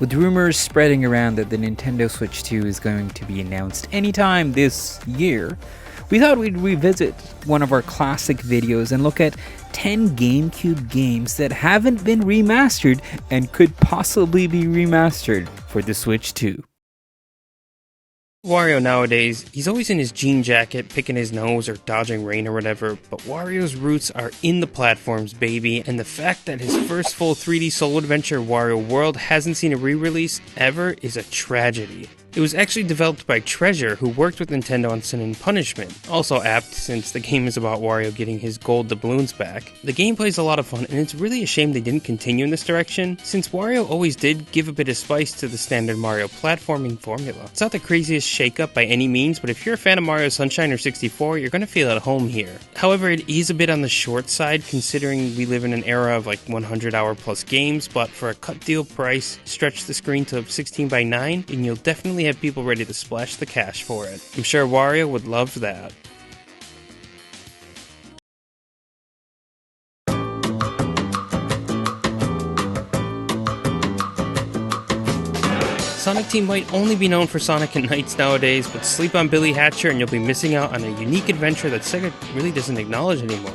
With rumors spreading around that the Nintendo Switch 2 is going to be announced anytime this year, we thought we'd revisit one of our classic videos and look at 10 GameCube games that haven't been remastered and could possibly be remastered for the Switch 2. Wario nowadays, he's always in his jean jacket, picking his nose or dodging rain or whatever, but Wario's roots are in the platforms, baby, and the fact that his first full 3D solo adventure, Wario World, hasn't seen a re-release ever is a tragedy. It was actually developed by Treasure, who worked with Nintendo on Sin and Punishment. Also apt, since the game is about Wario getting his gold doubloons back. The gameplay is a lot of fun, and it's really a shame they didn't continue in this direction, since Wario always did give a bit of spice to the standard Mario platforming formula. It's not the craziest shake-up by any means, but if you're a fan of Mario Sunshine or 64, you're gonna feel at home here. However, it is a bit on the short side, considering we live in an era of like 100-hour plus games, but for a cut deal price, stretch the screen to 16:9, and you'll definitely have people ready to splash the cash for it. I'm sure Wario would love that. Sonic Team might only be known for Sonic and Knights nowadays, but sleep on Billy Hatcher and you'll be missing out on a unique adventure that Sega really doesn't acknowledge anymore.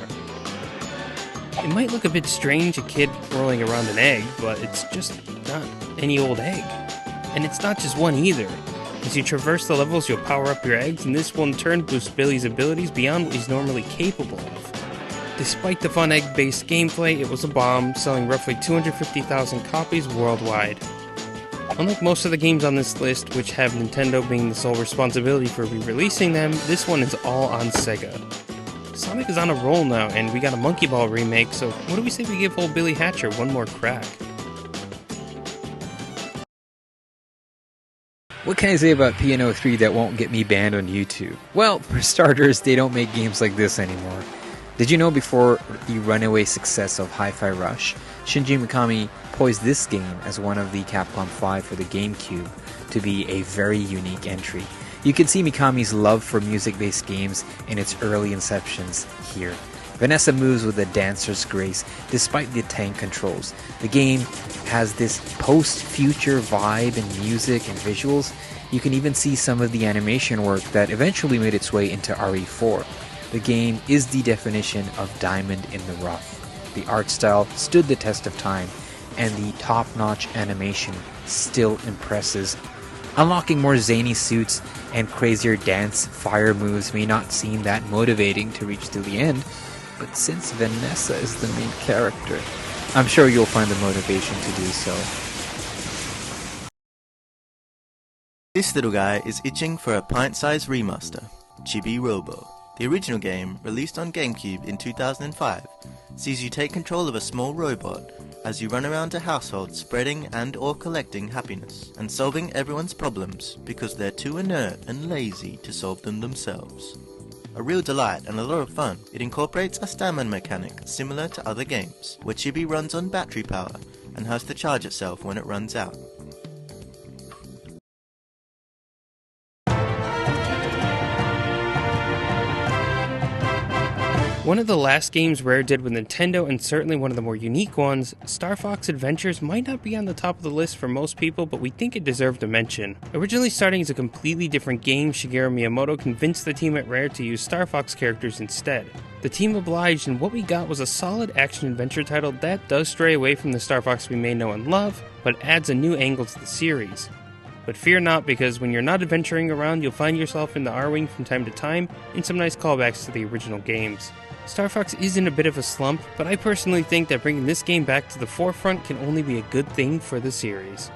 It might look a bit strange, a kid rolling around an egg, but it's just not any old egg. And it's not just one either. As you traverse the levels, you'll power up your eggs, and this will in turn boost Billy's abilities beyond what he's normally capable of. Despite the fun egg-based gameplay, it was a bomb, selling roughly 250,000 copies worldwide. Unlike most of the games on this list, which have Nintendo being the sole responsibility for re-releasing them, this one is all on Sega. Sonic is on a roll now, and we got a Monkey Ball remake, so what do we say we give old Billy Hatcher one more crack? What can I say about P&O 3 that won't get me banned on YouTube? Well, for starters, they don't make games like this anymore. Did you know before the runaway success of Hi-Fi Rush, Shinji Mikami poised this game as one of the Capcom 5 for the GameCube to be a very unique entry? You can see Mikami's love for music-based games in its early inceptions here. Vanessa moves with a dancer's grace despite the tank controls. The game has this post-future vibe in music and visuals. You can even see some of the animation work that eventually made its way into RE4. The game is the definition of diamond in the rough. The art style stood the test of time, and the top-notch animation still impresses. Unlocking more zany suits and crazier dance fire moves may not seem that motivating to reach to the end, but since Vanessa is the main character, I'm sure you'll find the motivation to do so. This little guy is itching for a pint-sized remaster, Chibi Robo. The original game, released on GameCube in 2005, sees you take control of a small robot as you run around a household spreading and or collecting happiness and solving everyone's problems because they're too inert and lazy to solve them themselves. A real delight and a lot of fun, it incorporates a stamina mechanic similar to other games, where Chibi runs on battery power and has to charge itself when it runs out. One of the last games Rare did with Nintendo, and certainly one of the more unique ones, Star Fox Adventures might not be on the top of the list for most people, but we think it deserved a mention. Originally starting as a completely different game, Shigeru Miyamoto convinced the team at Rare to use Star Fox characters instead. The team obliged, and what we got was a solid action-adventure title that does stray away from the Star Fox we may know and love, but adds a new angle to the series. But fear not, because when you're not adventuring around, you'll find yourself in the R-Wing from time to time, and some nice callbacks to the original games. Star Fox is in a bit of a slump, but I personally think that bringing this game back to the forefront can only be a good thing for the series.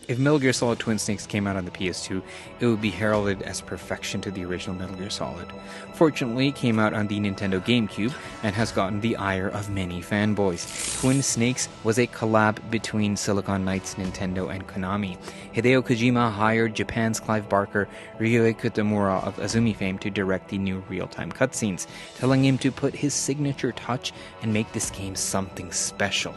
If Metal Gear Solid Twin Snakes came out on the PS2, it would be heralded as perfection to the original Metal Gear Solid. Fortunately, it came out on the Nintendo GameCube and has gotten the ire of many fanboys. Twin Snakes was a collab between Silicon Knights, Nintendo, and Konami. Hideo Kojima hired Japan's Clive Barker, Ryuhei Kitamura of Azumi fame, to direct the new real-time cutscenes, telling him to put his signature touch and make this game something special.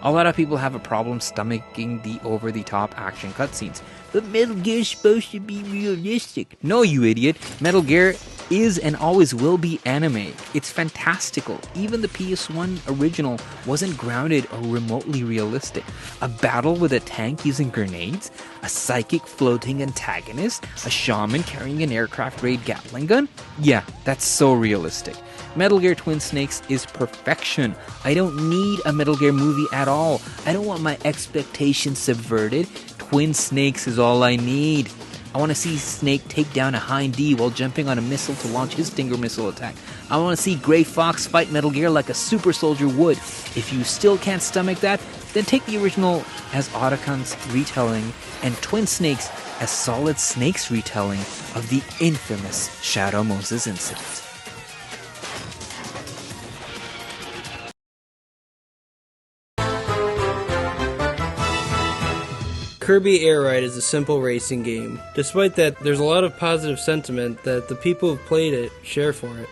A lot of people have a problem stomaching the over-the-top action cutscenes. But Metal Gear's supposed to be realistic. No, you idiot. Metal Gear is and always will be anime. It's fantastical. Even the PS1 original wasn't grounded or remotely realistic. A battle with a tank using grenades, a psychic floating antagonist, a shaman carrying an aircraft grade Gatling gun? Yeah, that's so realistic. Metal Gear Twin Snakes is perfection. I don't need a Metal Gear movie at all. I don't want my expectations subverted. Twin Snakes is all I need. I want to see Snake take down a Hind D while jumping on a missile to launch his Stinger missile attack. I want to see Grey Fox fight Metal Gear like a super soldier would. If you still can't stomach that, then take the original as Otakon's retelling and Twin Snakes as Solid Snake's retelling of the infamous Shadow Moses incident. Kirby Air Ride is a simple racing game. Despite that, there's a lot of positive sentiment that the people who've played it share for it.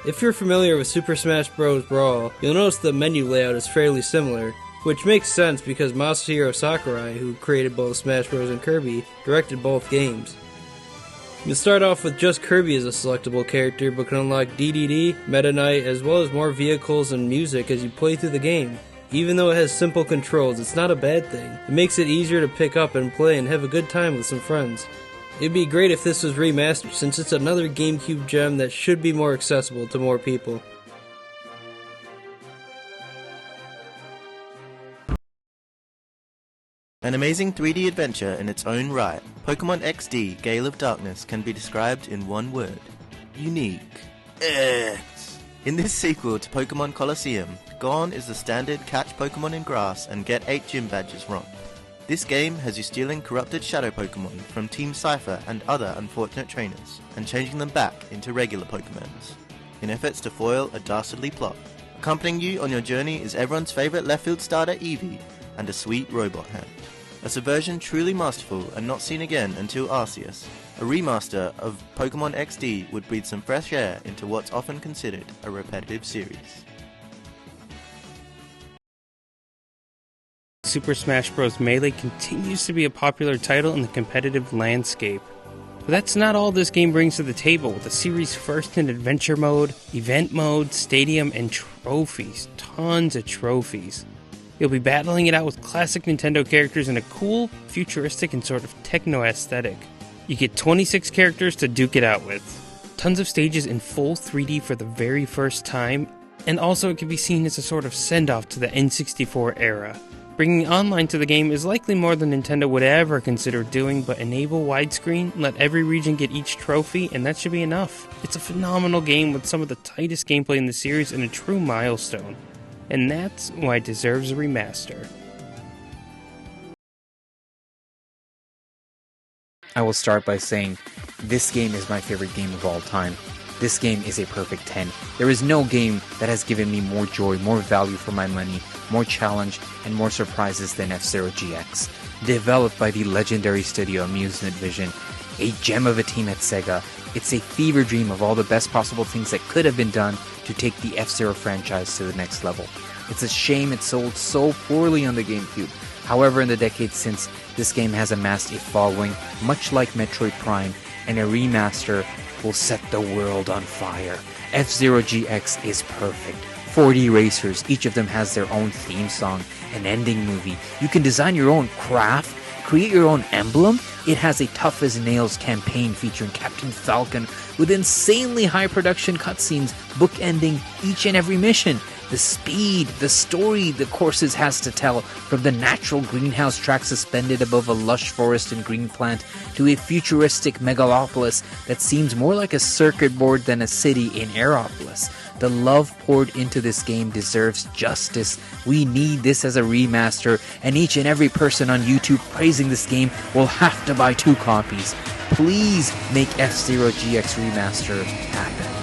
If you're familiar with Super Smash Bros. Brawl, you'll notice the menu layout is fairly similar, which makes sense because Masahiro Sakurai, who created both Smash Bros. And Kirby, directed both games. You'll start off with just Kirby as a selectable character, but can unlock DDD, Meta Knight, as well as more vehicles and music as you play through the game. Even though it has simple controls, it's not a bad thing. It makes it easier to pick up and play and have a good time with some friends. It'd be great if this was remastered, since it's another GameCube gem that should be more accessible to more people. An amazing 3D adventure in its own right, Pokemon XD Gale of Darkness can be described in one word. Unique. In this sequel to Pokemon Colosseum, Gone is the standard catch Pokemon in grass and get 8 gym badges wrong. This game has you stealing corrupted shadow Pokemon from Team Cypher and other unfortunate trainers, and changing them back into regular Pokemons, in efforts to foil a dastardly plot. Accompanying you on your journey is everyone's favourite left field starter Eevee, and a sweet robot hand. A subversion truly masterful and not seen again until Arceus. A remaster of Pokemon XD would breathe some fresh air into what's often considered a repetitive series. Super Smash Bros. Melee continues to be a popular title in the competitive landscape. But that's not all this game brings to the table, with the series' first in adventure mode, event mode, stadium, and trophies. Tons of trophies. You'll be battling it out with classic Nintendo characters in a cool, futuristic, and sort of techno aesthetic. You get 26 characters to duke it out with. Tons of stages in full 3D for the very first time, and also it can be seen as a sort of send-off to the N64 era. Bringing online to the game is likely more than Nintendo would ever consider doing, but enable widescreen, let every region get each trophy, and that should be enough. It's a phenomenal game with some of the tightest gameplay in the series and a true milestone. And that's why it deserves a remaster. I will start by saying, this game is my favorite game of all time. This game is a perfect 10. There is no game that has given me more joy, more value for my money, more challenge, and more surprises than F-Zero GX. Developed by the legendary studio Amusement Vision, a gem of a team at Sega, it's a fever dream of all the best possible things that could have been done to take the F-Zero franchise to the next level. It's a shame it sold so poorly on the GameCube. However, in the decades since, this game has amassed a following, much like Metroid Prime, and a remaster will set the world on fire. F-Zero GX is perfect. 40 racers, each of them has their own theme song, an ending movie. You can design your own craft, create your own emblem. It has a tough as nails campaign featuring Captain Falcon with insanely high production cutscenes bookending each and every mission. The speed, the story the courses has to tell, from the natural greenhouse track suspended above a lush forest and green plant to a futuristic megalopolis that seems more like a circuit board than a city in Aeropolis. The love poured into this game deserves justice. We need this as a remaster, and each and every person on YouTube praising this game will have to buy 2 copies. Please make F-Zero GX Remaster happen.